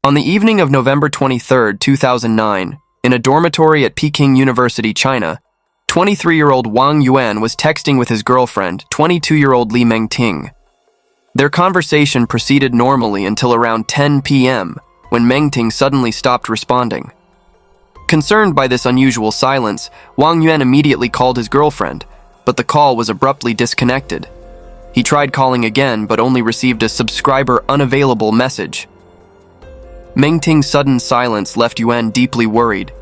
On the evening of November 23, 2009, in a dormitory at Peking University, China, 23-year-old Wang Yuan was texting with his girlfriend, 22-year-old Li Mengting. Their conversation proceeded normally until around 10 p.m., when Mengting suddenly stopped responding. Concerned by this unusual silence, Wang Yuan immediately called his girlfriend, but the call was abruptly disconnected. He tried calling again, but only received a subscriber unavailable message. Mengting's sudden silence left Yuan deeply worried.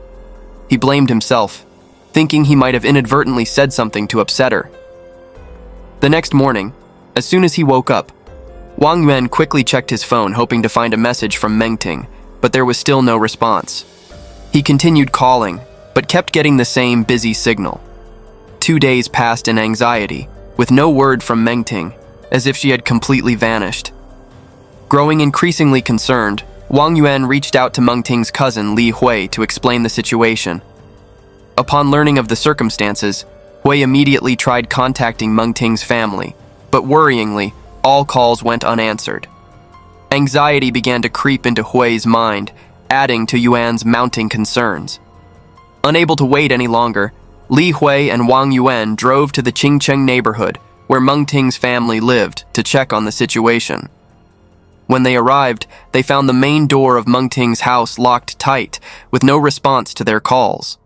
He blamed himself, thinking he might have inadvertently said something to upset her. The next morning, as soon as he woke up, Wang Yuan quickly checked his phone, hoping to find a message from Mengting, but there was still no response. He continued calling, but kept getting the same busy signal. 2 days passed in anxiety, with no word from Mengting, as if she had completely vanished. Growing increasingly concerned, Wang Yuan reached out to Mengting's cousin Li Hui to explain the situation. Upon learning of the circumstances, Hui immediately tried contacting Mengting's family, but worryingly, all calls went unanswered. Anxiety began to creep into Hui's mind, adding to Yuan's mounting concerns. Unable to wait any longer, Li Hui and Wang Yuan drove to the Qingcheng neighborhood, where Mengting's family lived, to check on the situation. When they arrived, they found the main door of Mengting's house locked tight, with no response to their calls.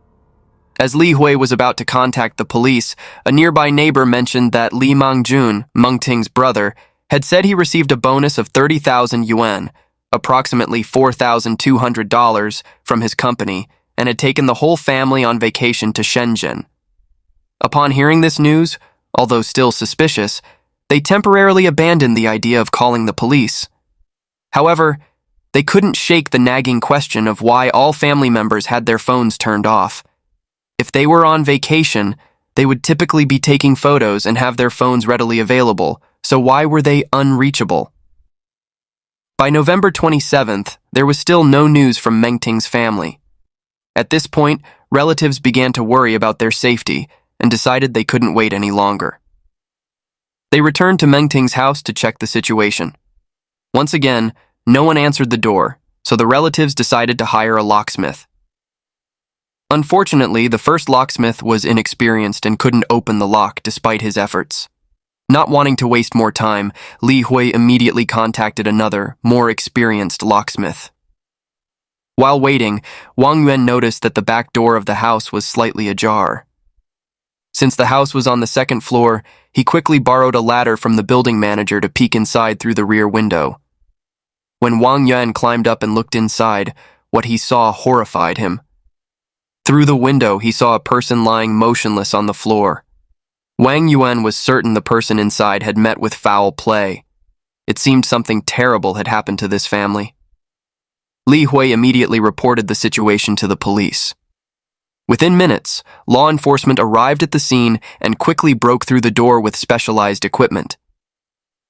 As Li Hui was about to contact the police, a nearby neighbor mentioned that Li Mangjun, Mengting's brother, had said he received a bonus of 30,000 yuan, approximately $4,200, from his company, and had taken the whole family on vacation to Shenzhen. Upon hearing this news, although still suspicious, they temporarily abandoned the idea of calling the police. However, they couldn't shake the nagging question of why all family members had their phones turned off. If they were on vacation, they would typically be taking photos and have their phones readily available, so why were they unreachable? By November 27th, there was still no news from Mengting's family. At this point, relatives began to worry about their safety and decided they couldn't wait any longer. They returned to Mengting's house to check the situation. Once again, no one answered the door, so the relatives decided to hire a locksmith. Unfortunately, the first locksmith was inexperienced and couldn't open the lock despite his efforts. Not wanting to waste more time, Li Hui immediately contacted another, more experienced locksmith. While waiting, Wang Yuan noticed that the back door of the house was slightly ajar. Since the house was on the second floor, he quickly borrowed a ladder from the building manager to peek inside through the rear window. When Wang Yuan climbed up and looked inside, what he saw horrified him. Through the window, he saw a person lying motionless on the floor. Wang Yuan was certain the person inside had met with foul play. It seemed something terrible had happened to this family. Li Hui immediately reported the situation to the police. Within minutes, law enforcement arrived at the scene and quickly broke through the door with specialized equipment.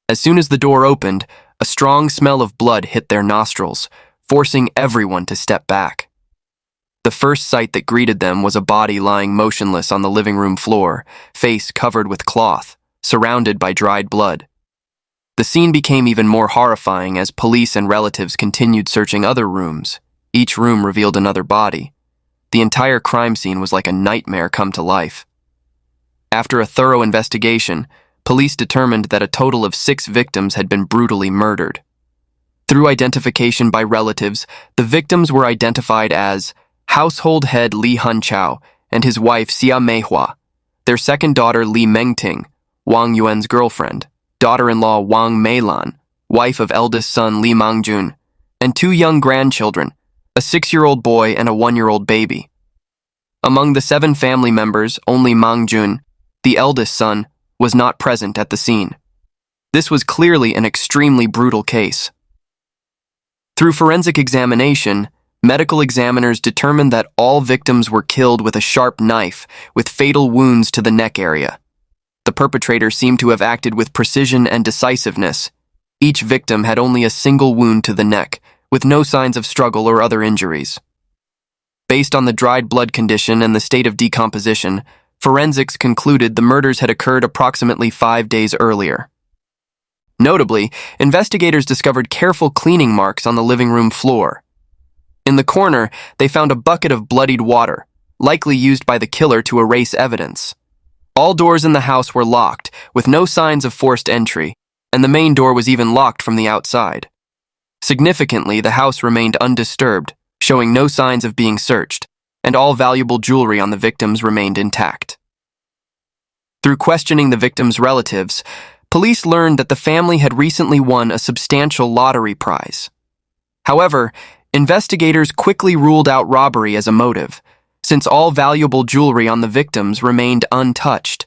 As soon as the door opened, a strong smell of blood hit their nostrils, forcing everyone to step back. The first sight that greeted them was a body lying motionless on the living room floor, face covered with cloth, surrounded by dried blood. The scene became even more horrifying as police and relatives continued searching other rooms. Each room revealed another body. The entire crime scene was like a nightmare come to life. After a thorough investigation, police determined that a total of 6 victims had been brutally murdered. Through identification by relatives, the victims were identified as household head Li Hanchao and his wife Xia Meihua, their second daughter Li Mengting, Wang Yuan's girlfriend, daughter-in-law Wang Meilan, wife of eldest son Li Mangjun, and 2 young grandchildren, a 6-year-old boy and a 1-year-old baby. Among the 7 family members, only Mangjun, the eldest son, was not present at the scene. This was clearly an extremely brutal case. Through forensic examination, medical examiners determined that all victims were killed with a sharp knife with fatal wounds to the neck area. The perpetrator seemed to have acted with precision and decisiveness. Each victim had only a single wound to the neck, with no signs of struggle or other injuries. Based on the dried blood condition and the state of decomposition, forensics concluded the murders had occurred approximately 5 days earlier. Notably, investigators discovered careful cleaning marks on the living room floor. In the corner, they found a bucket of bloodied water, likely used by the killer to erase evidence. All doors in the house were locked, with no signs of forced entry, and the main door was even locked from the outside. Significantly, the house remained undisturbed, showing no signs of being searched, and all valuable jewelry on the victims remained intact. Through questioning the victims' relatives, police learned that the family had recently won a substantial lottery prize. However, investigators quickly ruled out robbery as a motive, since all valuable jewelry on the victims remained untouched.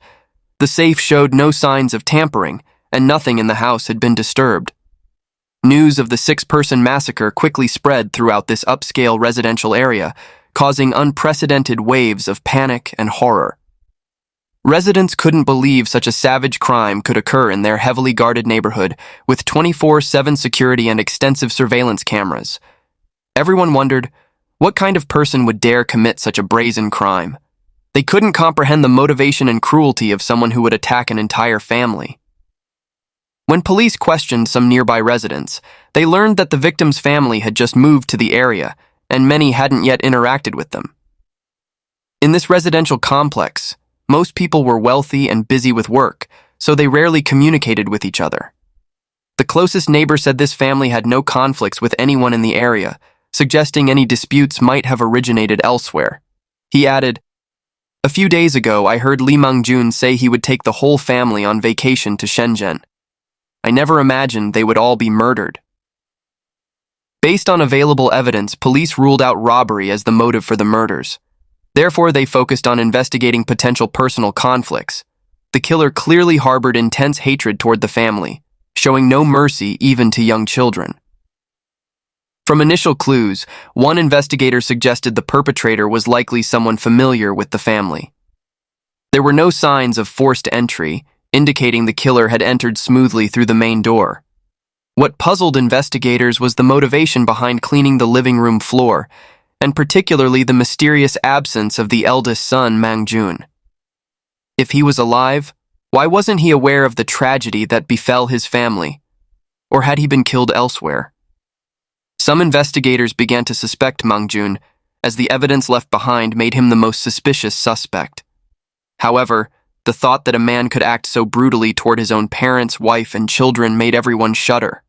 The safe showed no signs of tampering, and nothing in the house had been disturbed. News of the 6-person massacre quickly spread throughout this upscale residential area, causing unprecedented waves of panic and horror. Residents couldn't believe such a savage crime could occur in their heavily guarded neighborhood with 24/7 security and extensive surveillance cameras. Everyone wondered, what kind of person would dare commit such a brazen crime? They couldn't comprehend the motivation and cruelty of someone who would attack an entire family. When police questioned some nearby residents, they learned that the victim's family had just moved to the area, and many hadn't yet interacted with them. In this residential complex, most people were wealthy and busy with work, so they rarely communicated with each other. The closest neighbor said this family had no conflicts with anyone in the area, suggesting any disputes might have originated elsewhere. He added, "A few days ago, I heard Lee Mang-jun say he would take the whole family on vacation to Shenzhen. I never imagined they would all be murdered." Based on available evidence, police ruled out robbery as the motive for the murders. Therefore, they focused on investigating potential personal conflicts. The killer clearly harbored intense hatred toward the family, showing no mercy even to young children. From initial clues, one investigator suggested the perpetrator was likely someone familiar with the family. There were no signs of forced entry, indicating the killer had entered smoothly through the main door. What puzzled investigators was the motivation behind cleaning the living room floor, and particularly the mysterious absence of the eldest son, Mang-jun. If he was alive, why wasn't he aware of the tragedy that befell his family? Or had he been killed elsewhere? Some investigators began to suspect Mang-jun, as the evidence left behind made him the most suspicious suspect. However, the thought that a man could act so brutally toward his own parents, wife, and children made everyone shudder.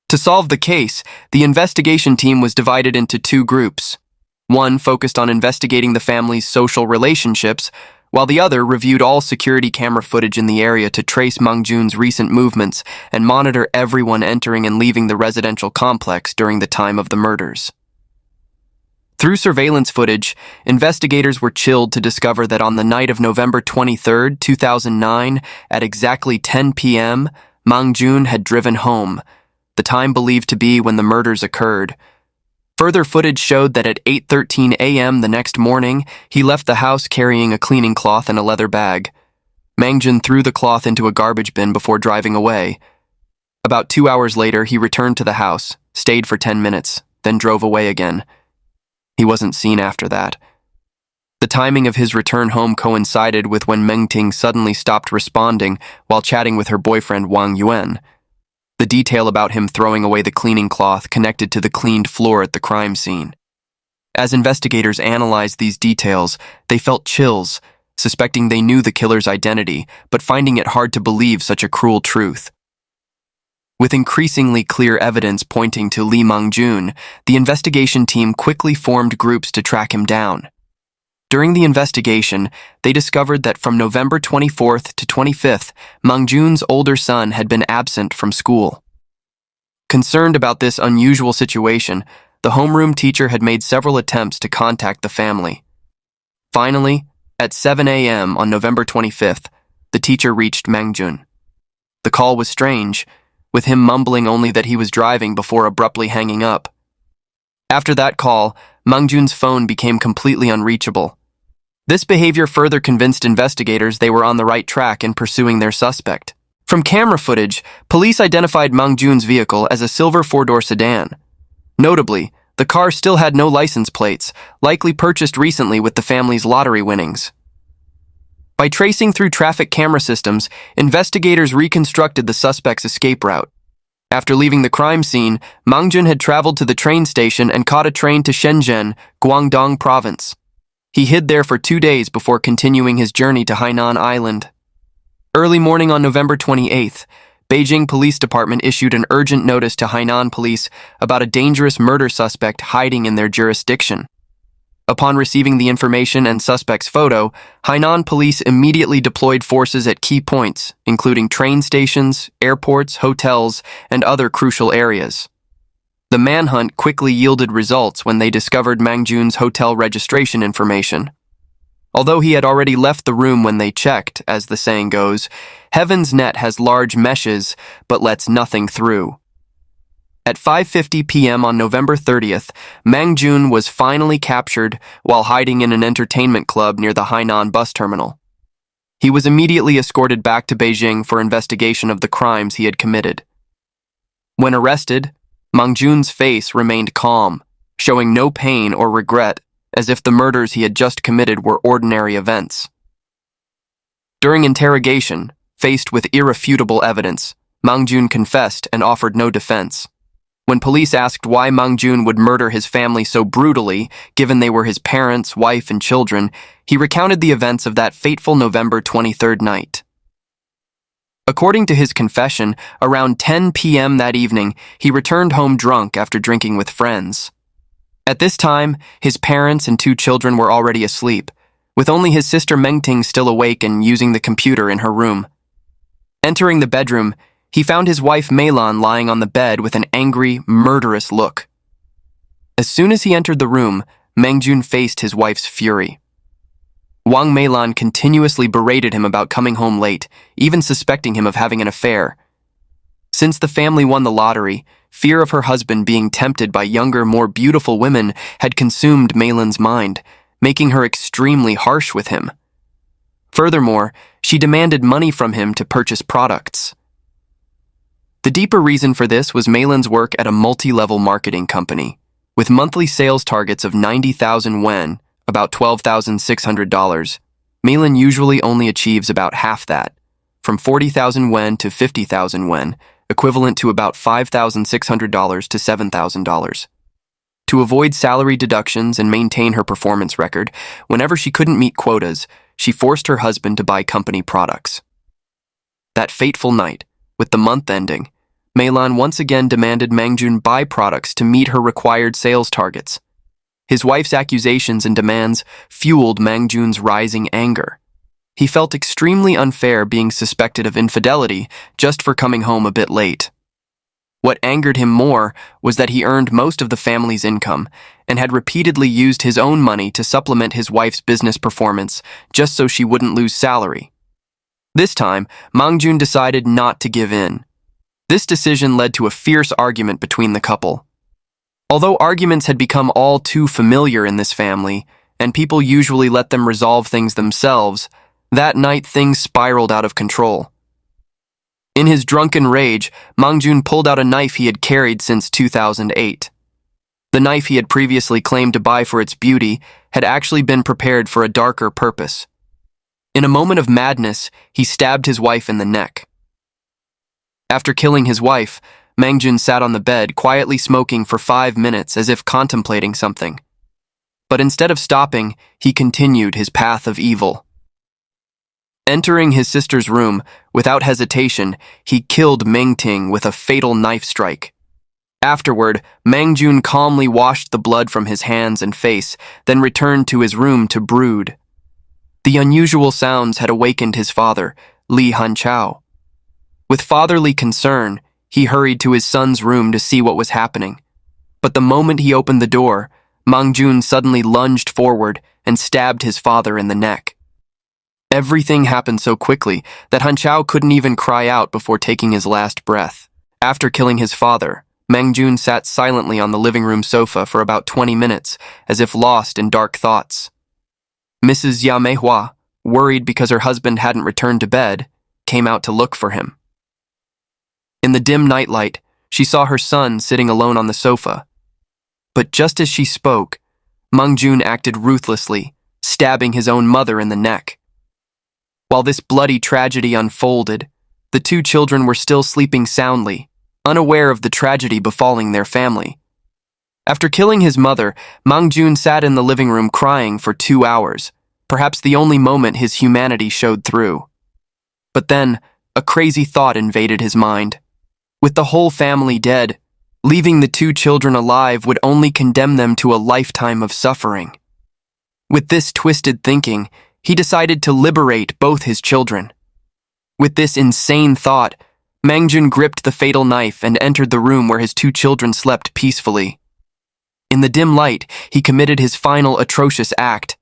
To solve the case, the investigation team was divided into 2 groups. One focused on investigating the family's social relationships, while the other reviewed all security camera footage in the area to trace Mang-jun's recent movements and monitor everyone entering and leaving the residential complex during the time of the murders. Through surveillance footage, investigators were chilled to discover that on the night of November 23, 2009, at exactly 10 p.m., Mang-jun had driven home, the time believed to be when the murders occurred. Further footage showed that at 8:13 a.m. the next morning, he left the house carrying a cleaning cloth and a leather bag. Mang-jun threw the cloth into a garbage bin before driving away. About 2 hours later, he returned to the house, stayed for 10 minutes, then drove away again. He wasn't seen after that. The timing of his return home coincided with when Meng Ting suddenly stopped responding while chatting with her boyfriend Wang Yuan. The detail about him throwing away the cleaning cloth connected to the cleaned floor at the crime scene. As investigators analyzed these details, they felt chills, suspecting they knew the killer's identity, but finding it hard to believe such a cruel truth. With increasingly clear evidence pointing to Lee Mang-jun, the investigation team quickly formed groups to track him down. During the investigation, they discovered that from November 24th to 25th, Mang-jun's older son had been absent from school. Concerned about this unusual situation, the homeroom teacher had made several attempts to contact the family. Finally, at 7 a.m. on November 25th, the teacher reached Mang-jun. The call was strange, with him mumbling only that he was driving before abruptly hanging up. After that call, Mang-jun's phone became completely unreachable. This behavior further convinced investigators they were on the right track in pursuing their suspect. From camera footage, police identified Mang-jun's vehicle as a silver 4-door sedan. Notably, the car still had no license plates, likely purchased recently with the family's lottery winnings. By tracing through traffic camera systems, investigators reconstructed the suspect's escape route. After leaving the crime scene, Mang Jun had traveled to the train station and caught a train to Shenzhen, Guangdong Province. He hid there for 2 days before continuing his journey to Hainan Island. Early morning on November 28th, Beijing Police Department issued an urgent notice to Hainan police about a dangerous murder suspect hiding in their jurisdiction. Upon receiving the information and suspect's photo, Hainan police immediately deployed forces at key points, including train stations, airports, hotels, and other crucial areas. The manhunt quickly yielded results when they discovered Mang Jun's hotel registration information. Although he had already left the room when they checked, as the saying goes, heaven's net has large meshes, but lets nothing through. At 5:50 p.m. on November 30th, Mang Jun was finally captured while hiding in an entertainment club near the Hainan bus terminal. He was immediately escorted back to Beijing for investigation of the crimes he had committed. When arrested, Mang Jun's face remained calm, showing no pain or regret, as if the murders he had just committed were ordinary events. During interrogation, faced with irrefutable evidence, Mang Jun confessed and offered no defense. When police asked why Mang Jun would murder his family so brutally, given they were his parents, wife, and children, he recounted the events of that fateful November 23rd night. According to his confession, around 10 p.m. that evening, he returned home drunk after drinking with friends. At this time, his parents and 2 children were already asleep, with only his sister Mengting still awake and using the computer in her room. Entering the bedroom, he found his wife Meilan lying on the bed with an angry, murderous look. As soon as he entered the room, Mang Jun faced his wife's fury. Wang Meilan continuously berated him about coming home late, even suspecting him of having an affair. Since the family won the lottery, fear of her husband being tempted by younger, more beautiful women had consumed Meilan's mind, making her extremely harsh with him. Furthermore, she demanded money from him to purchase products. The deeper reason for this was Meilan's work at a multi-level marketing company, with monthly sales targets of 90,000 yuan, about $12,600. Meilan usually only achieves about half that, from 40,000 yuan to 50,000 yuan, equivalent to about $5,600 to $7,000. To avoid salary deductions and maintain her performance record, whenever she couldn't meet quotas, she forced her husband to buy company products. That fateful night, with the month ending, Meilan once again demanded Mang Jun buy products to meet her required sales targets. His wife's accusations and demands fueled Mang Jun's rising anger. He felt extremely unfair being suspected of infidelity just for coming home a bit late. What angered him more was that he earned most of the family's income and had repeatedly used his own money to supplement his wife's business performance just so she wouldn't lose salary. This time, Mang Jun decided not to give in. This decision led to a fierce argument between the couple. Although arguments had become all too familiar in this family, and people usually let them resolve things themselves, that night things spiraled out of control. In his drunken rage, Mang Jun pulled out a knife he had carried since 2008. The knife he had previously claimed to buy for its beauty had actually been prepared for a darker purpose. In a moment of madness, he stabbed his wife in the neck. After killing his wife, Mang Jun sat on the bed, quietly smoking for 5 minutes as if contemplating something. But instead of stopping, he continued his path of evil. Entering his sister's room, without hesitation, he killed Mengting with a fatal knife strike. Afterward, Mang Jun calmly washed the blood from his hands and face, then returned to his room to brood. The unusual sounds had awakened his father, Li Hanchao. With fatherly concern, he hurried to his son's room to see what was happening. But the moment he opened the door, Mang Jun suddenly lunged forward and stabbed his father in the neck. Everything happened so quickly that Hanchao couldn't even cry out before taking his last breath. After killing his father, Mang Jun sat silently on the living room sofa for about 20 minutes, as if lost in dark thoughts. Mrs. Ya Meihua, worried because her husband hadn't returned to bed, came out to look for him. In the dim nightlight, she saw her son sitting alone on the sofa. But just as she spoke, Mang Jun acted ruthlessly, stabbing his own mother in the neck. While this bloody tragedy unfolded, the two children were still sleeping soundly, unaware of the tragedy befalling their family. After killing his mother, Mang Jun sat in the living room crying for 2 hours, perhaps the only moment his humanity showed through. But then, a crazy thought invaded his mind. With the whole family dead, leaving the two children alive would only condemn them to a lifetime of suffering. With this twisted thinking, he decided to liberate both his children. With this insane thought, Mang Jun gripped the fatal knife and entered the room where his two children slept peacefully. In the dim light, he committed his final atrocious act,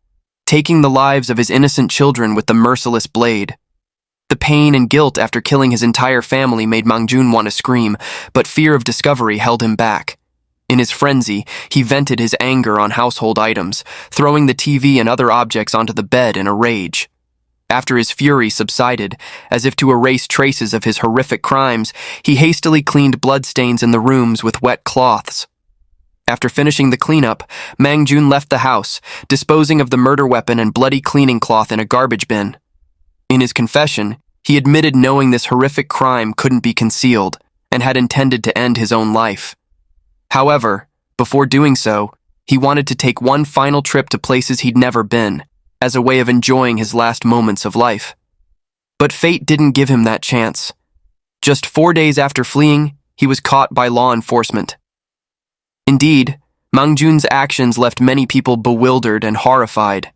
taking the lives of his innocent children with the merciless blade. The pain and guilt after killing his entire family made Mang Jun want to scream, but fear of discovery held him back. In his frenzy, he vented his anger on household items, throwing the TV and other objects onto the bed in a rage. After his fury subsided, as if to erase traces of his horrific crimes, he hastily cleaned bloodstains in the rooms with wet cloths. After finishing the cleanup, Mang Jun left the house, disposing of the murder weapon and bloody cleaning cloth in a garbage bin. In his confession, he admitted knowing this horrific crime couldn't be concealed and had intended to end his own life. However, before doing so, he wanted to take one final trip to places he'd never been, as a way of enjoying his last moments of life. But fate didn't give him that chance. Just 4 days after fleeing, he was caught by law enforcement. Indeed, Mang Jun's actions left many people bewildered and horrified.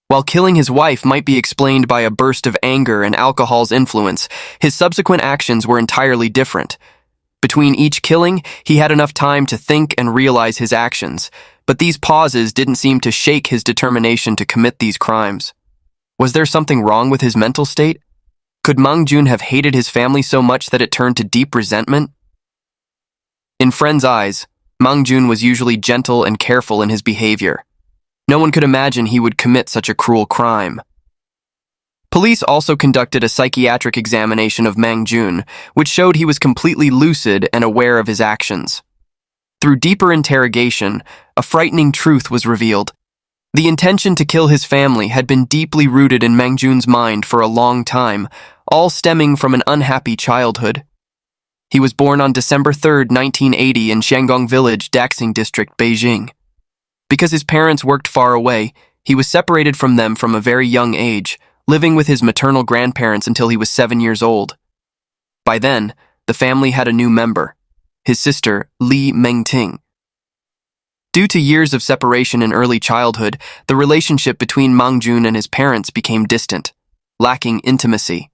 While killing his wife might be explained by a burst of anger and alcohol's influence, his subsequent actions were entirely different. Between each killing, he had enough time to think and realize his actions, but these pauses didn't seem to shake his determination to commit these crimes. Was there something wrong with his mental state? Could Mang Jun have hated his family so much that it turned to deep resentment? In friends' eyes, Mang Jun was usually gentle and careful in his behavior. No one could imagine he would commit such a cruel crime. Police also conducted a psychiatric examination of Mang Jun, which showed he was completely lucid and aware of his actions. Through deeper interrogation, a frightening truth was revealed. The intention to kill his family had been deeply rooted in Mang Jun's mind for a long time, all stemming from an unhappy childhood. He was born on December 3, 1980 in Xiangong Village, Daxing District, Beijing. Because his parents worked far away, he was separated from them from a very young age, living with his maternal grandparents until he was 7 years old. By then, the family had a new member, his sister, Li Mengting. Due to years of separation in early childhood, the relationship between Mang Jun and his parents became distant, lacking intimacy.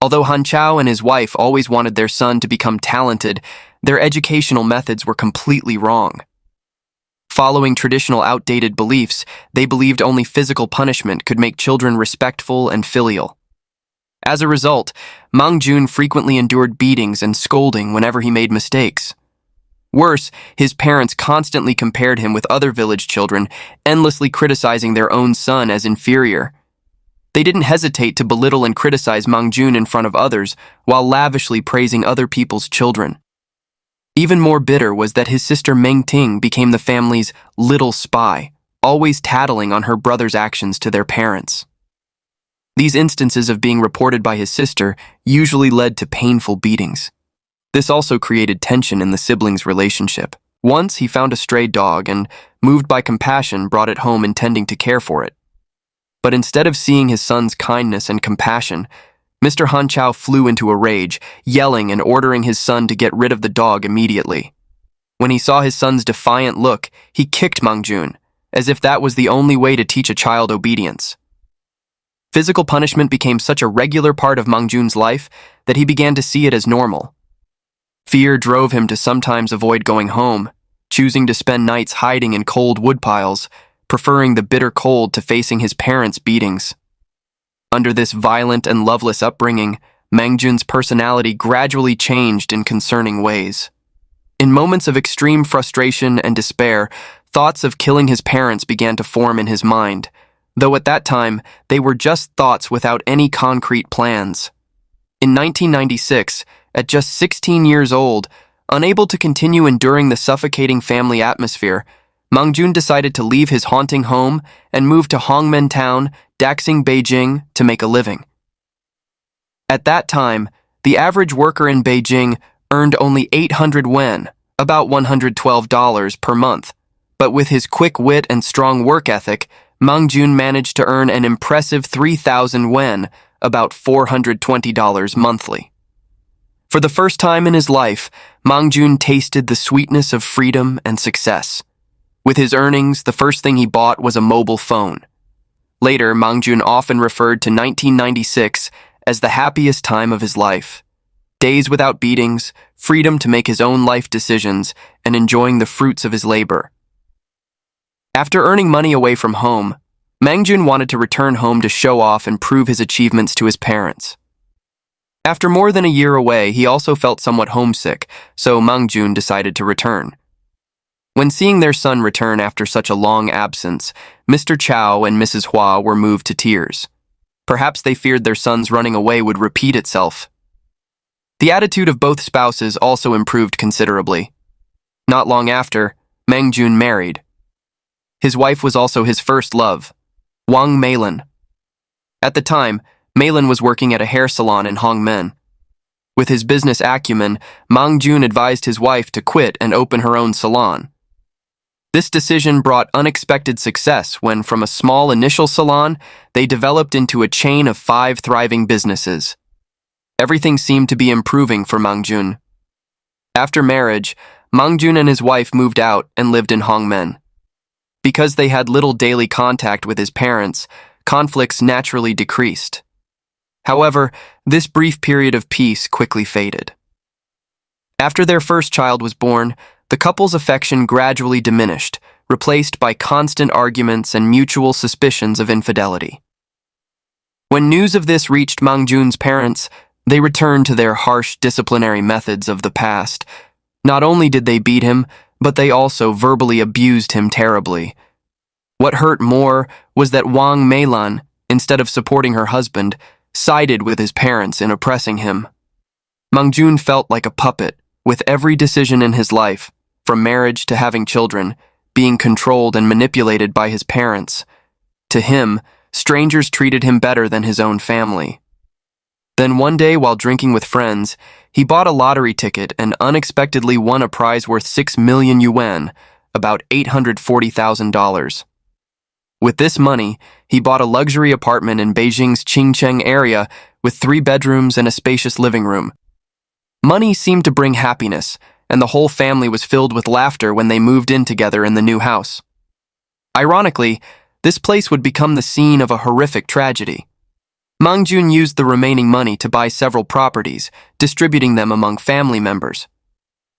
Although Han Chao and his wife always wanted their son to become talented, their educational methods were completely wrong. Following traditional outdated beliefs, they believed only physical punishment could make children respectful and filial. As a result, Mang Jun frequently endured beatings and scolding whenever he made mistakes. Worse, his parents constantly compared him with other village children, endlessly criticizing their own son as inferior. They didn't hesitate to belittle and criticize Mang Jun in front of others, while lavishly praising other people's children. Even more bitter was that his sister Meng Ting became the family's little spy, always tattling on her brother's actions to their parents. These instances of being reported by his sister usually led to painful beatings. This also created tension in the siblings' relationship. Once he found a stray dog and, moved by compassion, brought it home intending to care for it. But instead of seeing his son's kindness and compassion, Mr. Han Chao flew into a rage, yelling and ordering his son to get rid of the dog immediately. When he saw his son's defiant look, he kicked Mang Jun, as if that was the only way to teach a child obedience. Physical punishment became such a regular part of Mang Jun's life that he began to see it as normal. Fear drove him to sometimes avoid going home, choosing to spend nights hiding in cold woodpiles, preferring the bitter cold to facing his parents' beatings. Under this violent and loveless upbringing, Mang Jun's personality gradually changed in concerning ways. In moments of extreme frustration and despair, thoughts of killing his parents began to form in his mind, though at that time they were just thoughts without any concrete plans. In 1996, at just 16 years old, unable to continue enduring the suffocating family atmosphere, Mang Jun decided to leave his haunting home and move to Hongmen Town, Daxing, Beijing, to make a living. At that time, the average worker in Beijing earned only 800 yuan, about $112 per month. But with his quick wit and strong work ethic, Mang Jun managed to earn an impressive 3,000 yuan, about $420 monthly. For the first time in his life, Mang Jun tasted the sweetness of freedom and success. With his earnings, the first thing he bought was a mobile phone. Later, Mang Jun often referred to 1996 as the happiest time of his life. Days without beatings, freedom to make his own life decisions, and enjoying the fruits of his labor. After earning money away from home, Mang Jun wanted to return home to show off and prove his achievements to his parents. After more than a year away, he also felt somewhat homesick, so Mang Jun decided to return. When seeing their son return after such a long absence, Mr. Chow and Mrs. Hua were moved to tears. Perhaps they feared their son's running away would repeat itself. The attitude of both spouses also improved considerably. Not long after, Mang Jun married. His wife was also his first love, Wang Meilin. At the time, Meilin was working at a hair salon in Hongmen. With his business acumen, Mang Jun advised his wife to quit and open her own salon. This decision brought unexpected success when, from a small initial salon, they developed into a chain of 5 thriving businesses. Everything seemed to be improving for Mang Jun. After marriage, Mang Jun and his wife moved out and lived in Hongmen. Because they had little daily contact with his parents, conflicts naturally decreased. However, this brief period of peace quickly faded. After their first child was born, the couple's affection gradually diminished, replaced by constant arguments and mutual suspicions of infidelity. When news of this reached Mang Jun's parents, they returned to their harsh disciplinary methods of the past. Not only did they beat him, but they also verbally abused him terribly. What hurt more was that Wang Meilin, instead of supporting her husband, sided with his parents in oppressing him. Mang Jun felt like a puppet, with every decision in his life, from marriage to having children, being controlled and manipulated by his parents. To him, strangers treated him better than his own family. Then one day, while drinking with friends, he bought a lottery ticket and unexpectedly won a prize worth 6 million yuan, about $840,000. With this money, he bought a luxury apartment in Beijing's Qingcheng area with 3 bedrooms and a spacious living room. Money seemed to bring happiness, and the whole family was filled with laughter when they moved in together in the new house. Ironically, this place would become the scene of a horrific tragedy. Mang Jun used the remaining money to buy several properties, distributing them among family members.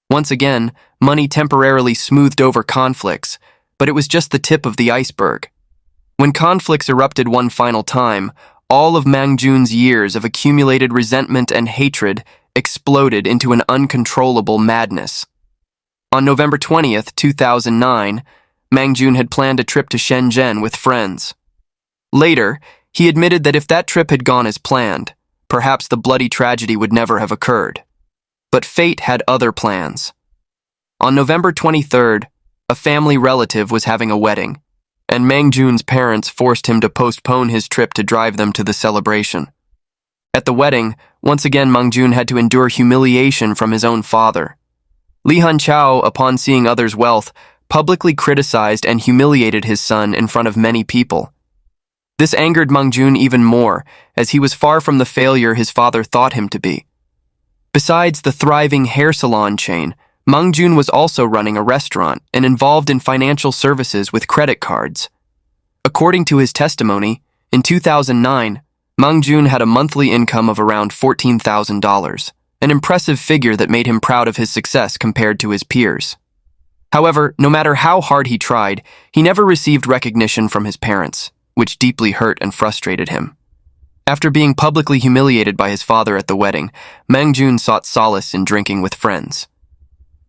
Once again, money temporarily smoothed over conflicts, but it was just the tip of the iceberg. When conflicts erupted one final time, all of Mang Jun's years of accumulated resentment and hatred exploded into an uncontrollable madness. On November 20th, 2009, Mang Jun had planned a trip to Shenzhen with friends. Later, he admitted that if that trip had gone as planned, perhaps the bloody tragedy would never have occurred. But fate had other plans. On November 23rd, a family relative was having a wedding, and Mang Jun's parents forced him to postpone his trip to drive them to the celebration. At the wedding, once again Mang Jun had to endure humiliation from his own father. Li Hanchao, upon seeing others' wealth, publicly criticized and humiliated his son in front of many people. This angered Mang Jun even more, as he was far from the failure his father thought him to be. Besides the thriving hair salon chain, Mang Jun was also running a restaurant and involved in financial services with credit cards. According to his testimony, in 2009, Mang Jun had a monthly income of around $14,000, an impressive figure that made him proud of his success compared to his peers. However, no matter how hard he tried, he never received recognition from his parents, which deeply hurt and frustrated him. After being publicly humiliated by his father at the wedding, Mang Jun sought solace in drinking with friends.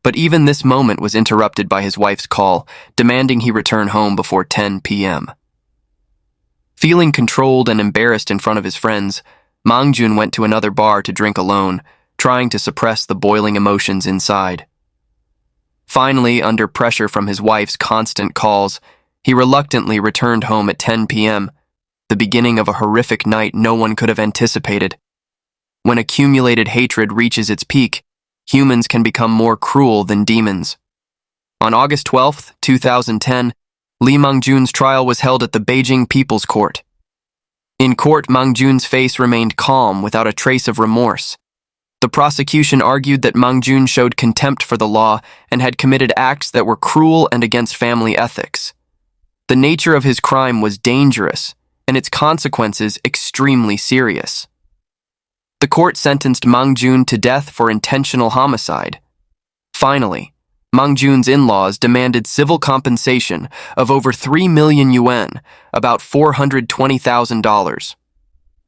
But even this moment was interrupted by his wife's call, demanding he return home before 10 p.m. Feeling controlled and embarrassed in front of his friends, Mang Jun went to another bar to drink alone, trying to suppress the boiling emotions inside. Finally, under pressure from his wife's constant calls, he reluctantly returned home at 10 p.m., the beginning of a horrific night no one could have anticipated. When accumulated hatred reaches its peak, humans can become more cruel than demons. On August 12, 2010, Lee Mang-jun's trial was held at the Beijing People's Court. In court, Mang-jun's face remained calm without a trace of remorse. The prosecution argued that Mang-jun showed contempt for the law and had committed acts that were cruel and against family ethics. The nature of his crime was dangerous, and its consequences extremely serious. The court sentenced Mang-jun to death for intentional homicide. Finally, Mang-jun's in-laws demanded civil compensation of over 3 million yuan, about $420,000.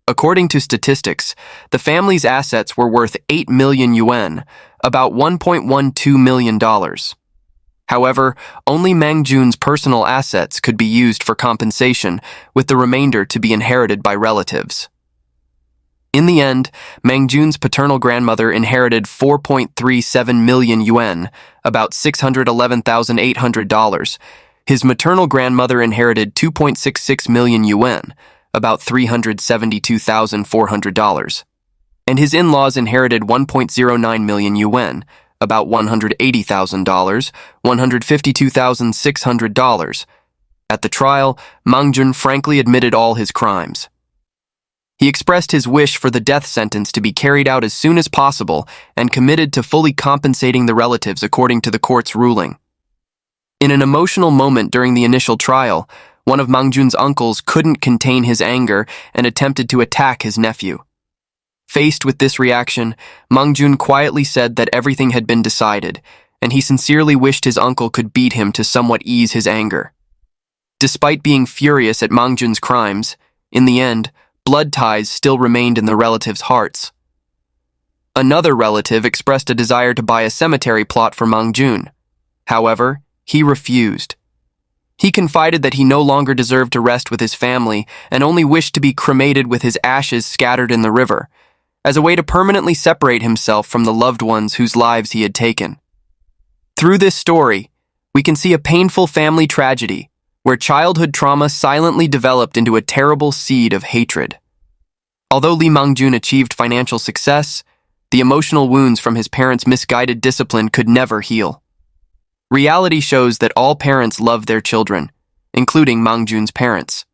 According to statistics, the family's assets were worth 8 million yuan, about $1.12 million. However, only Mang-jun's personal assets could be used for compensation, with the remainder to be inherited by relatives. In the end, Mang-jun's paternal grandmother inherited 4.37 million yuan, about $611,800. His maternal grandmother inherited 2.66 million yuan, about $372,400. And his in-laws inherited 1.09 million yuan, about $180,000, $152,600. At the trial, Mang-jun frankly admitted all his crimes. He expressed his wish for the death sentence to be carried out as soon as possible and committed to fully compensating the relatives according to the court's ruling. In an emotional moment during the initial trial, one of Mang-jun's uncles couldn't contain his anger and attempted to attack his nephew. Faced with this reaction, Mang-jun quietly said that everything had been decided, and he sincerely wished his uncle could beat him to somewhat ease his anger. Despite being furious at Mang-jun's crimes, in the end, blood ties still remained in the relatives' hearts. Another relative expressed a desire to buy a cemetery plot for Mang-jun. However, he refused. He confided that he no longer deserved to rest with his family and only wished to be cremated with his ashes scattered in the river, as a way to permanently separate himself from the loved ones whose lives he had taken. Through this story, we can see a painful family tragedy where childhood trauma silently developed into a terrible seed of hatred. Although Lee Mang-jun achieved financial success, the emotional wounds from his parents' misguided discipline could never heal. Reality shows that all parents love their children, including Mang-jun's parents.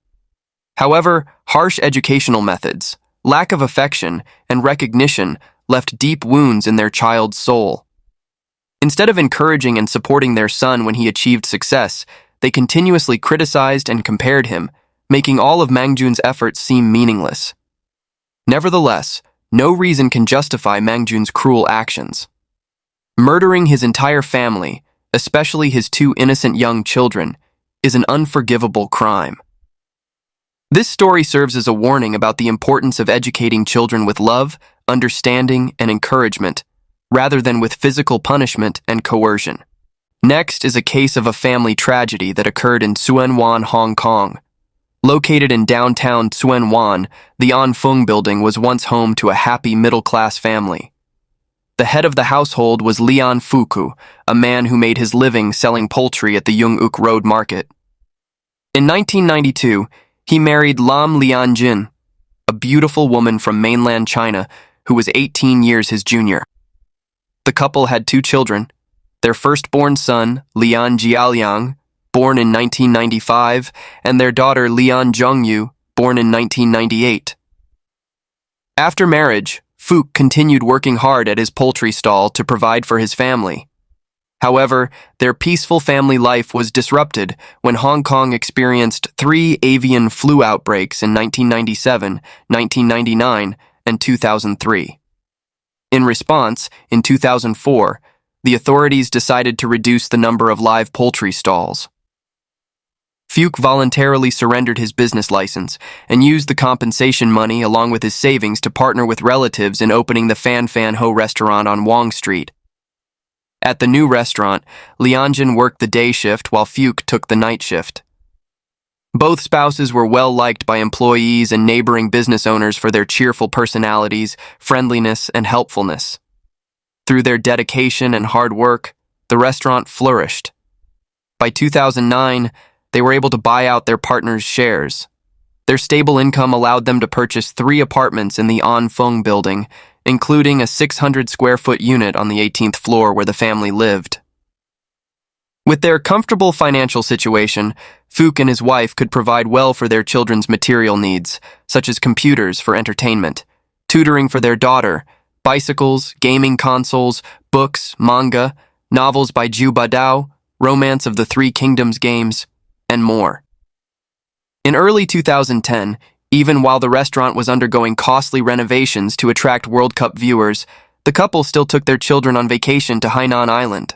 However, harsh educational methods, lack of affection, and recognition left deep wounds in their child's soul. Instead of encouraging and supporting their son when he achieved success, they continuously criticized and compared him, making all of Mang-jun's efforts seem meaningless. Nevertheless, no reason can justify Mang-jun's cruel actions. Murdering his entire family, especially his 2 innocent young children, is an unforgivable crime. This story serves as a warning about the importance of educating children with love, understanding, and encouragement, rather than with physical punishment and coercion. Next is a case of a family tragedy that occurred in Tsuen Wan, Hong Kong. Located in downtown Tsuen Wan, the An Fung building was once home to a happy middle-class family. The head of the household was Lian Fuku, a man who made his living selling poultry at the Yong'uk Road Market. In 1992, he married Lam Lianjin, a beautiful woman from mainland China who was 18 years his junior. The couple had 2 children, their firstborn son, Lian Jialiang, born in 1995, and their daughter, Lian Zhongyu, born in 1998. After marriage, Fuke continued working hard at his poultry stall to provide for his family. However, their peaceful family life was disrupted when Hong Kong experienced 3 avian flu outbreaks in 1997, 1999, and 2003. In response, in 2004, the authorities decided to reduce the number of live poultry stalls. Fuke voluntarily surrendered his business license and used the compensation money along with his savings to partner with relatives in opening the Fan Fan Ho restaurant on Wong Street. At the new restaurant, Lianjin worked the day shift while Fuke took the night shift. Both spouses were well liked by employees and neighboring business owners for their cheerful personalities, friendliness, and helpfulness. Through their dedication and hard work, the restaurant flourished. By 2009, they were able to buy out their partners' shares. Their stable income allowed them to purchase 3 apartments in the An Fung building, including a 600-square-foot unit on the 18th floor where the family lived. With their comfortable financial situation, Phuc and his wife could provide well for their children's material needs, such as computers for entertainment, tutoring for their daughter, bicycles, gaming consoles, books, manga, novels by Zhu Badao, Romance of the Three Kingdoms games, and more. In early 2010, even while the restaurant was undergoing costly renovations to attract World Cup viewers, the couple still took their children on vacation to Hainan Island.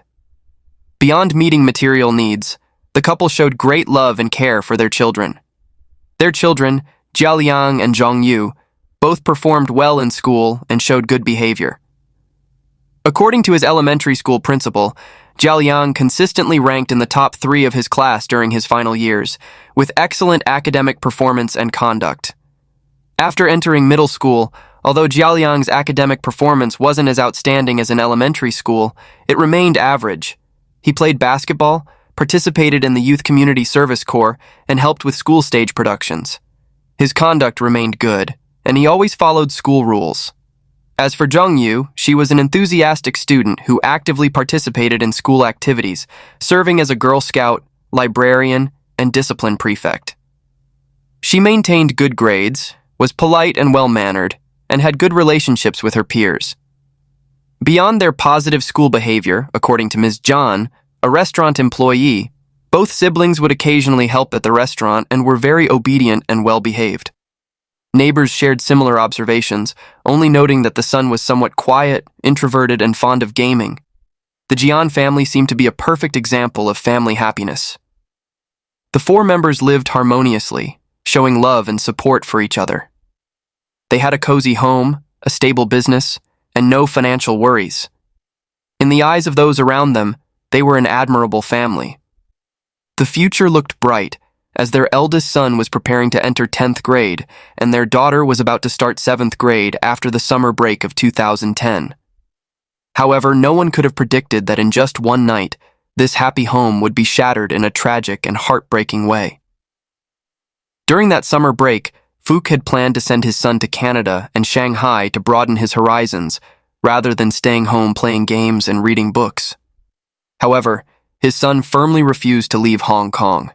Beyond meeting material needs, the couple showed great love and care for their children. Their children, Jialiang and Zhongyu, both performed well in school and showed good behavior. According to his elementary school principal, Jialiang consistently ranked in the top 3 of his class during his final years, with excellent academic performance and conduct. After entering middle school, although Jialiang's academic performance wasn't as outstanding as in elementary school, it remained average. He played basketball, participated in the Youth Community Service Corps, and helped with school stage productions. His conduct remained good, and he always followed school rules. As for Zhongyu, she was an enthusiastic student who actively participated in school activities, serving as a Girl Scout, librarian, and discipline prefect. She maintained good grades, was polite and well-mannered, and had good relationships with her peers. Beyond their positive school behavior, according to Ms. Zhang, a restaurant employee, both siblings would occasionally help at the restaurant and were very obedient and well-behaved. Neighbors shared similar observations, only noting that the son was somewhat quiet, introverted, and fond of gaming. The Jian family seemed to be a perfect example of family happiness. The 4 members lived harmoniously, showing love and support for each other. They had a cozy home, a stable business, and no financial worries. In the eyes of those around them, they were an admirable family. The future looked bright, as their eldest son was preparing to enter 10th grade, and their daughter was about to start 7th grade after the summer break of 2010. However, no one could have predicted that in just one night, this happy home would be shattered in a tragic and heartbreaking way. During that summer break, Phuc had planned to send his son to Canada and Shanghai to broaden his horizons, rather than staying home playing games and reading books. However, his son firmly refused to leave Hong Kong.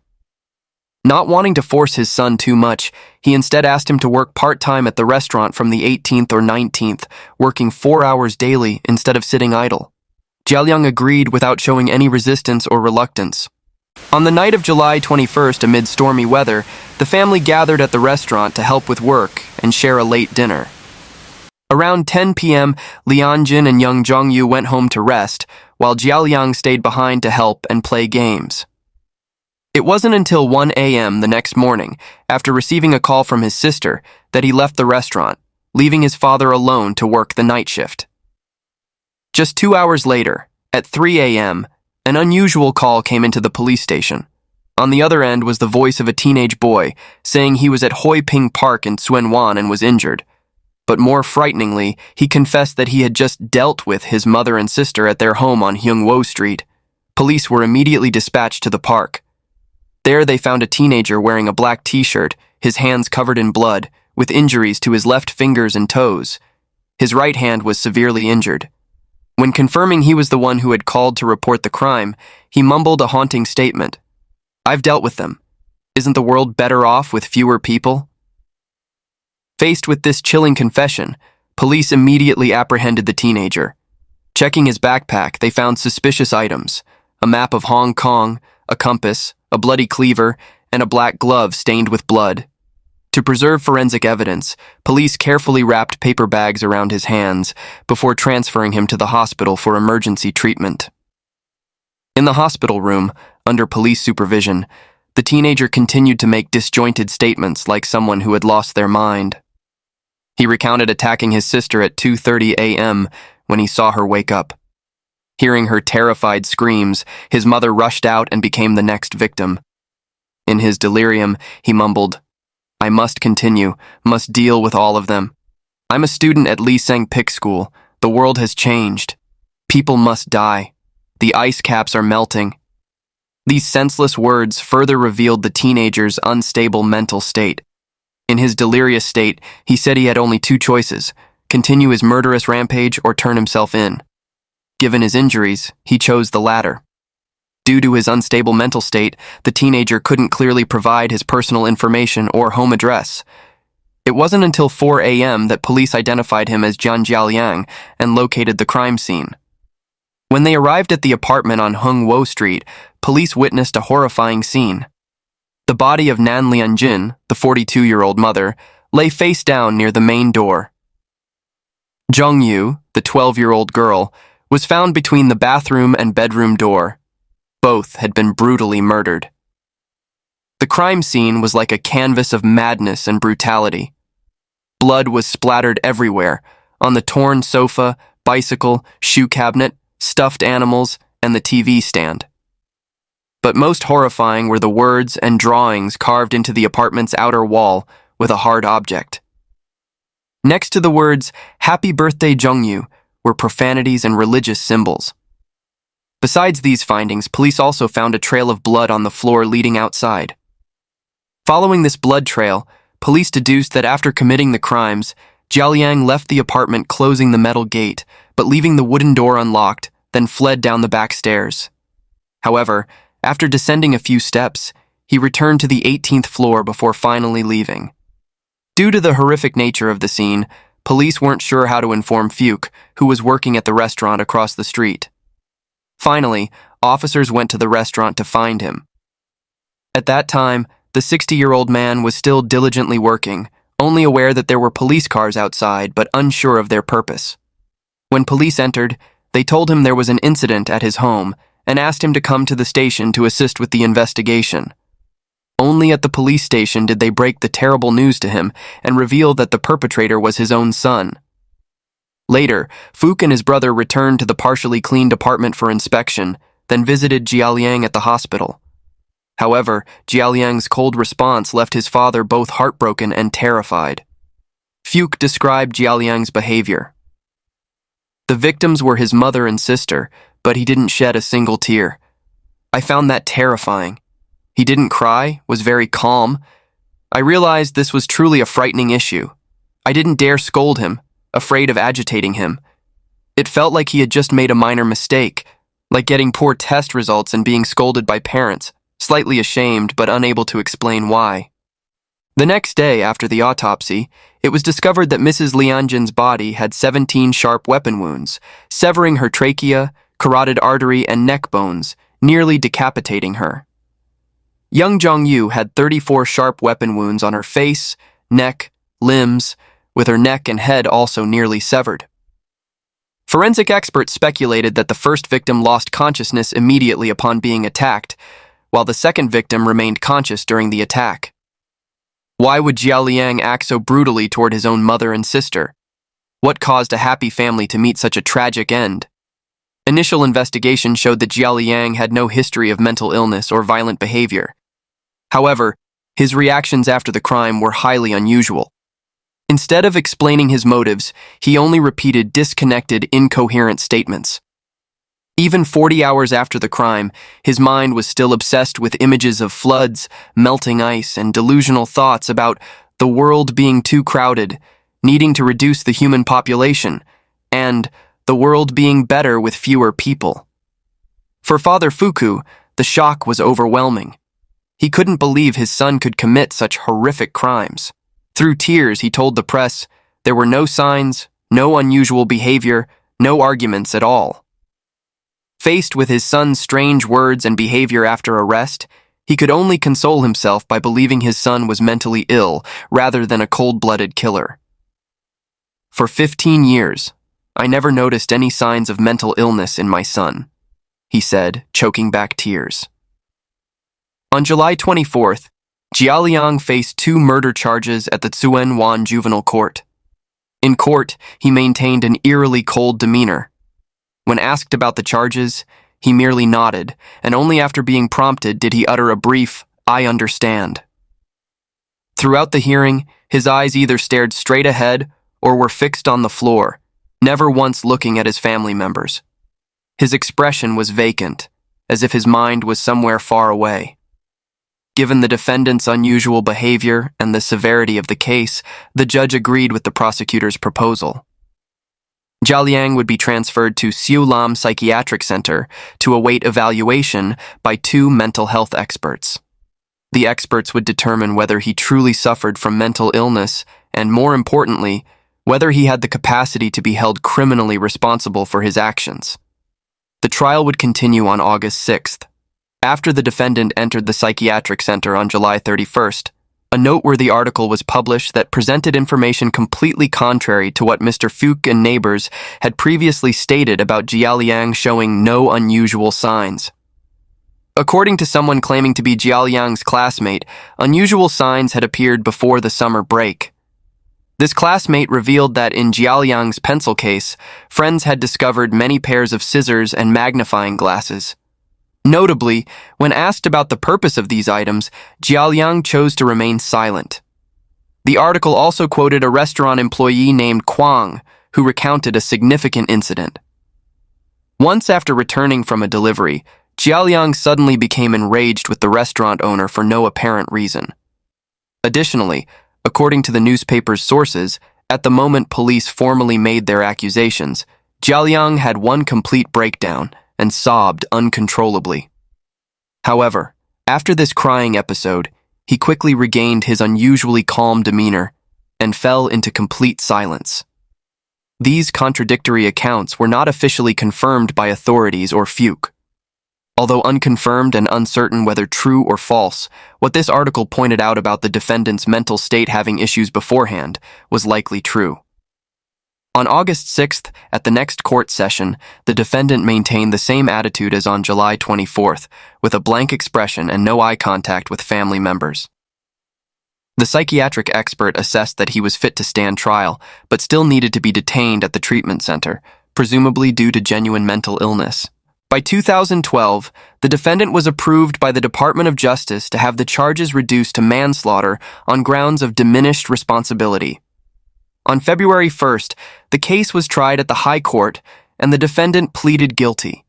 Not wanting to force his son too much, he instead asked him to work part-time at the restaurant from the 18th or 19th, working 4 hours daily instead of sitting idle. Jialiang agreed without showing any resistance or reluctance. On the night of July 21st, amid stormy weather, the family gathered at the restaurant to help with work and share a late dinner. Around 10 p.m., Lianjin and young Zhongyu went home to rest, while Jialiang stayed behind to help and play games. It wasn't until 1 a.m. the next morning, after receiving a call from his sister, that he left the restaurant, leaving his father alone to work the night shift. Just 2 hours later, at 3 a.m., an unusual call came into the police station. On the other end was the voice of a teenage boy, saying he was at Hoi Ping Park in Tsuen-Wan and was injured. But more frighteningly, he confessed that he had just dealt with his mother and sister at their home on Hyung-Wo Street. Police were immediately dispatched to the park. There they found a teenager wearing a black t-shirt, his hands covered in blood, with injuries to his left fingers and toes. His right hand was severely injured. When confirming he was the one who had called to report the crime, he mumbled a haunting statement. "I've dealt with them. Isn't the world better off with fewer people?" Faced with this chilling confession, police immediately apprehended the teenager. Checking his backpack, they found suspicious items: a map of Hong Kong, a compass, a bloody cleaver, and a black glove stained with blood. To preserve forensic evidence, police carefully wrapped paper bags around his hands before transferring him to the hospital for emergency treatment. In the hospital room, under police supervision, the teenager continued to make disjointed statements like someone who had lost their mind. He recounted attacking his sister at 2:30 a.m. when he saw her wake up. Hearing her terrified screams, his mother rushed out and became the next victim. In his delirium, he mumbled, "I must continue, must deal with all of them. I'm a student at Lee Seng-Pik School. The world has changed. People must die. The ice caps are melting." These senseless words further revealed the teenager's unstable mental state. In his delirious state, he said he had only 2 choices: continue his murderous rampage or turn himself in. Given his injuries, he chose the latter. Due to his unstable mental state, the teenager couldn't clearly provide his personal information or home address. It wasn't until 4 a.m. that police identified him as Jian Jialiang and located the crime scene. When they arrived at the apartment on Hung Wo Street, police witnessed a horrifying scene. The body of Nan Lianjin, the 42-year-old mother, lay face down near the main door. Zheng Yu, the 12-year-old girl, was found between the bathroom and bedroom door. Both had been brutally murdered. The crime scene was like a canvas of madness and brutality. Blood was splattered everywhere, on the torn sofa, bicycle, shoe cabinet, stuffed animals, and the TV stand. But most horrifying were the words and drawings carved into the apartment's outer wall with a hard object. Next to the words, "Happy Birthday Zhengyu," were profanities and religious symbols. Besides these findings, police also found a trail of blood on the floor leading outside. Following this blood trail, police deduced that after committing the crimes, Jialiang left the apartment closing the metal gate, but leaving the wooden door unlocked, then fled down the back stairs. However, after descending a few steps, he returned to the 18th floor before finally leaving. Due to the horrific nature of the scene, police weren't sure how to inform Fuke, who was working at the restaurant across the street. Finally, officers went to the restaurant to find him. At that time, the 60-year-old man was still diligently working, only aware that there were police cars outside but unsure of their purpose. When police entered, they told him there was an incident at his home and asked him to come to the station to assist with the investigation. Only at the police station did they break the terrible news to him and reveal that the perpetrator was his own son. Later, Fuke and his brother returned to the partially cleaned apartment for inspection, then visited Jialiang at the hospital. However, Jialiang's cold response left his father both heartbroken and terrified. Fuke described Jialiang's behavior. The victims were his mother and sister, but he didn't shed a single tear. I found that terrifying. He didn't cry, was very calm. I realized this was truly a frightening issue. I didn't dare scold him, afraid of agitating him. It felt like he had just made a minor mistake, like getting poor test results and being scolded by parents, slightly ashamed but unable to explain why. The next day after the autopsy, it was discovered that Mrs. Lianjin's body had 17 sharp weapon wounds, severing her trachea, carotid artery, and neck bones, nearly decapitating her. Young Zhengyu had 34 sharp weapon wounds on her face, neck, limbs, with her neck and head also nearly severed. Forensic experts speculated that the first victim lost consciousness immediately upon being attacked, while the second victim remained conscious during the attack. Why would Jialiang act so brutally toward his own mother and sister? What caused a happy family to meet such a tragic end? Initial investigation showed that Jialiang had no history of mental illness or violent behavior. However, his reactions after the crime were highly unusual. Instead of explaining his motives, he only repeated disconnected, incoherent statements. Even 40 hours after the crime, his mind was still obsessed with images of floods, melting ice, and delusional thoughts about the world being too crowded, needing to reduce the human population, and the world being better with fewer people. For Father Fuku, the shock was overwhelming. He couldn't believe his son could commit such horrific crimes. Through tears, he told the press, there were no signs, no unusual behavior, no arguments at all. Faced with his son's strange words and behavior after arrest, he could only console himself by believing his son was mentally ill rather than a cold-blooded killer. For 15 years, I never noticed any signs of mental illness in my son, he said, choking back tears. On July 24th, Jialiang faced 2 murder charges at the Tsuenwan Juvenile Court. In court, he maintained an eerily cold demeanor. When asked about the charges, he merely nodded, and only after being prompted did he utter a brief, "I understand." Throughout the hearing, his eyes either stared straight ahead or were fixed on the floor, never once looking at his family members. His expression was vacant, as if his mind was somewhere far away. Given the defendant's unusual behavior and the severity of the case, the judge agreed with the prosecutor's proposal. Jialiang would be transferred to Siulam Psychiatric Center to await evaluation by two mental health experts. The experts would determine whether he truly suffered from mental illness and, more importantly, whether he had the capacity to be held criminally responsible for his actions. The trial would continue on August 6th. After the defendant entered the psychiatric center on July 31st, a noteworthy article was published that presented information completely contrary to what Mr. Fuchs and neighbors had previously stated about Jialiang showing no unusual signs. According to someone claiming to be Jialiang's classmate, unusual signs had appeared before the summer break. This classmate revealed that in Jialiang's pencil case, friends had discovered many pairs of scissors and magnifying glasses. Notably, when asked about the purpose of these items, Jialiang chose to remain silent. The article also quoted a restaurant employee named Kwang, who recounted a significant incident. Once after returning from a delivery, Jialiang suddenly became enraged with the restaurant owner for no apparent reason. Additionally, according to the newspaper's sources, at the moment police formally made their accusations, Jialiang had one complete breakdown and sobbed uncontrollably. However, after this crying episode, he quickly regained his unusually calm demeanor and fell into complete silence. These contradictory accounts were not officially confirmed by authorities or Fuchs. Although unconfirmed and uncertain whether true or false, what this article pointed out about the defendant's mental state having issues beforehand was likely true. On August 6th, at the next court session, the defendant maintained the same attitude as on July 24th, with a blank expression and no eye contact with family members. The psychiatric expert assessed that he was fit to stand trial, but still needed to be detained at the treatment center, presumably due to genuine mental illness. By 2012, the defendant was approved by the Department of Justice to have the charges reduced to manslaughter on grounds of diminished responsibility. On February 1st, the case was tried at the High Court, and the defendant pleaded guilty.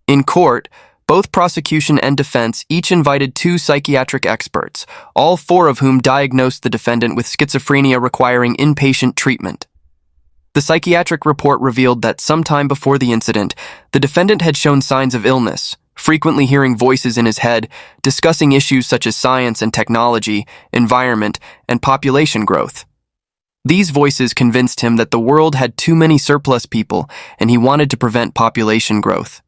In court, both prosecution and defense each invited two psychiatric experts, all four of whom diagnosed the defendant with schizophrenia requiring inpatient treatment. The psychiatric report revealed that sometime before the incident, the defendant had shown signs of illness, frequently hearing voices in his head, discussing issues such as science and technology, environment, and population growth. These voices convinced him that the world had too many surplus people, and he wanted to prevent population growth.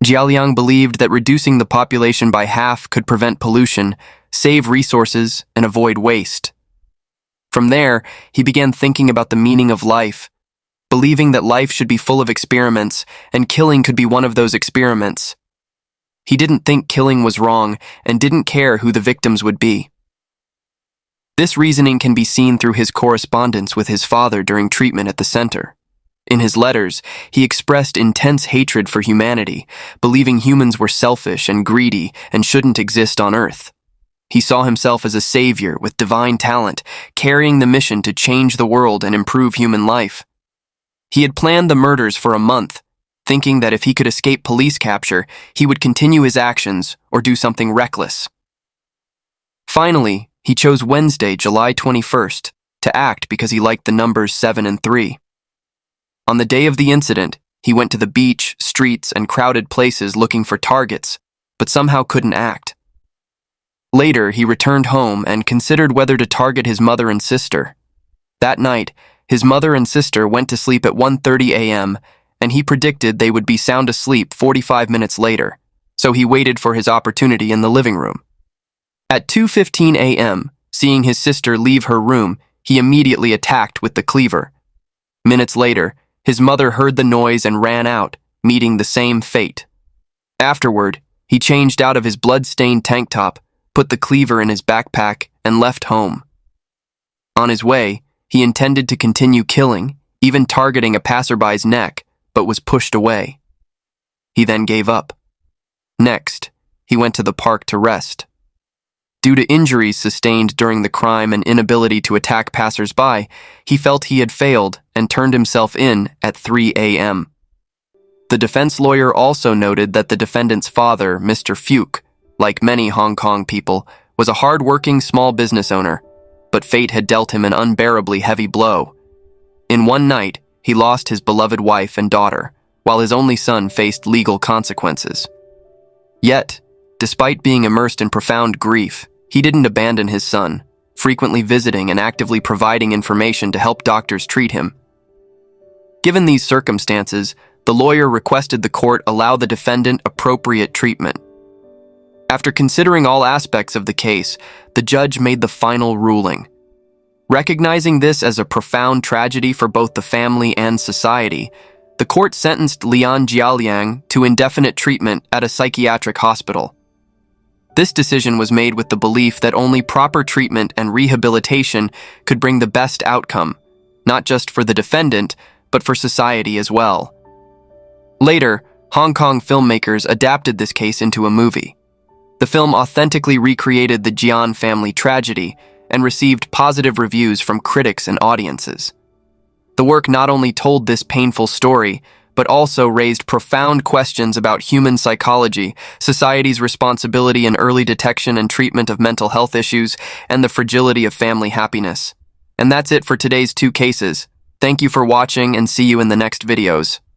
Jialiang believed that reducing the population by half could prevent pollution, save resources, and avoid waste. From there, he began thinking about the meaning of life, believing that life should be full of experiments, and killing could be one of those experiments. He didn't think killing was wrong, and didn't care who the victims would be. This reasoning can be seen through his correspondence with his father during treatment at the center. In his letters, he expressed intense hatred for humanity, believing humans were selfish and greedy and shouldn't exist on Earth. He saw himself as a savior with divine talent, carrying the mission to change the world and improve human life. He had planned the murders for a month, thinking that if he could escape police capture, he would continue his actions or do something reckless. Finally, he chose Wednesday, July 21st, to act because he liked the numbers 7 and 3. On the day of the incident, he went to the beach, streets, and crowded places looking for targets, but somehow couldn't act. Later, he returned home and considered whether to target his mother and sister. That night, his mother and sister went to sleep at 1:30 a.m., and he predicted they would be sound asleep 45 minutes later, so he waited for his opportunity in the living room. At 2:15 a.m., seeing his sister leave her room, he immediately attacked with the cleaver. Minutes later, his mother heard the noise and ran out, meeting the same fate. Afterward, he changed out of his blood-stained tank top, put the cleaver in his backpack, and left home. On his way, he intended to continue killing, even targeting a passerby's neck, but was pushed away. He then gave up. Next, he went to the park to rest. Due to injuries sustained during the crime and inability to attack passers-by, he felt he had failed and turned himself in at 3 a.m. The defense lawyer also noted that the defendant's father, Mr. Fuchs, like many Hong Kong people, was a hard-working small business owner, but fate had dealt him an unbearably heavy blow. In one night, he lost his beloved wife and daughter, while his only son faced legal consequences. Yet, despite being immersed in profound grief, he didn't abandon his son, frequently visiting and actively providing information to help doctors treat him. Given these circumstances, the lawyer requested the court allow the defendant appropriate treatment. After considering all aspects of the case, the judge made the final ruling. Recognizing this as a profound tragedy for both the family and society, the court sentenced Lian Jialiang to indefinite treatment at a psychiatric hospital. This decision was made with the belief that only proper treatment and rehabilitation could bring the best outcome, not just for the defendant, but for society as well. Later, Hong Kong filmmakers adapted this case into a movie. The film authentically recreated the Jian family tragedy and received positive reviews from critics and audiences. The work not only told this painful story, but also raised profound questions about human psychology, society's responsibility in early detection and treatment of mental health issues, and the fragility of family happiness. And that's it for today's 2 cases. Thank you for watching and see you in the next videos.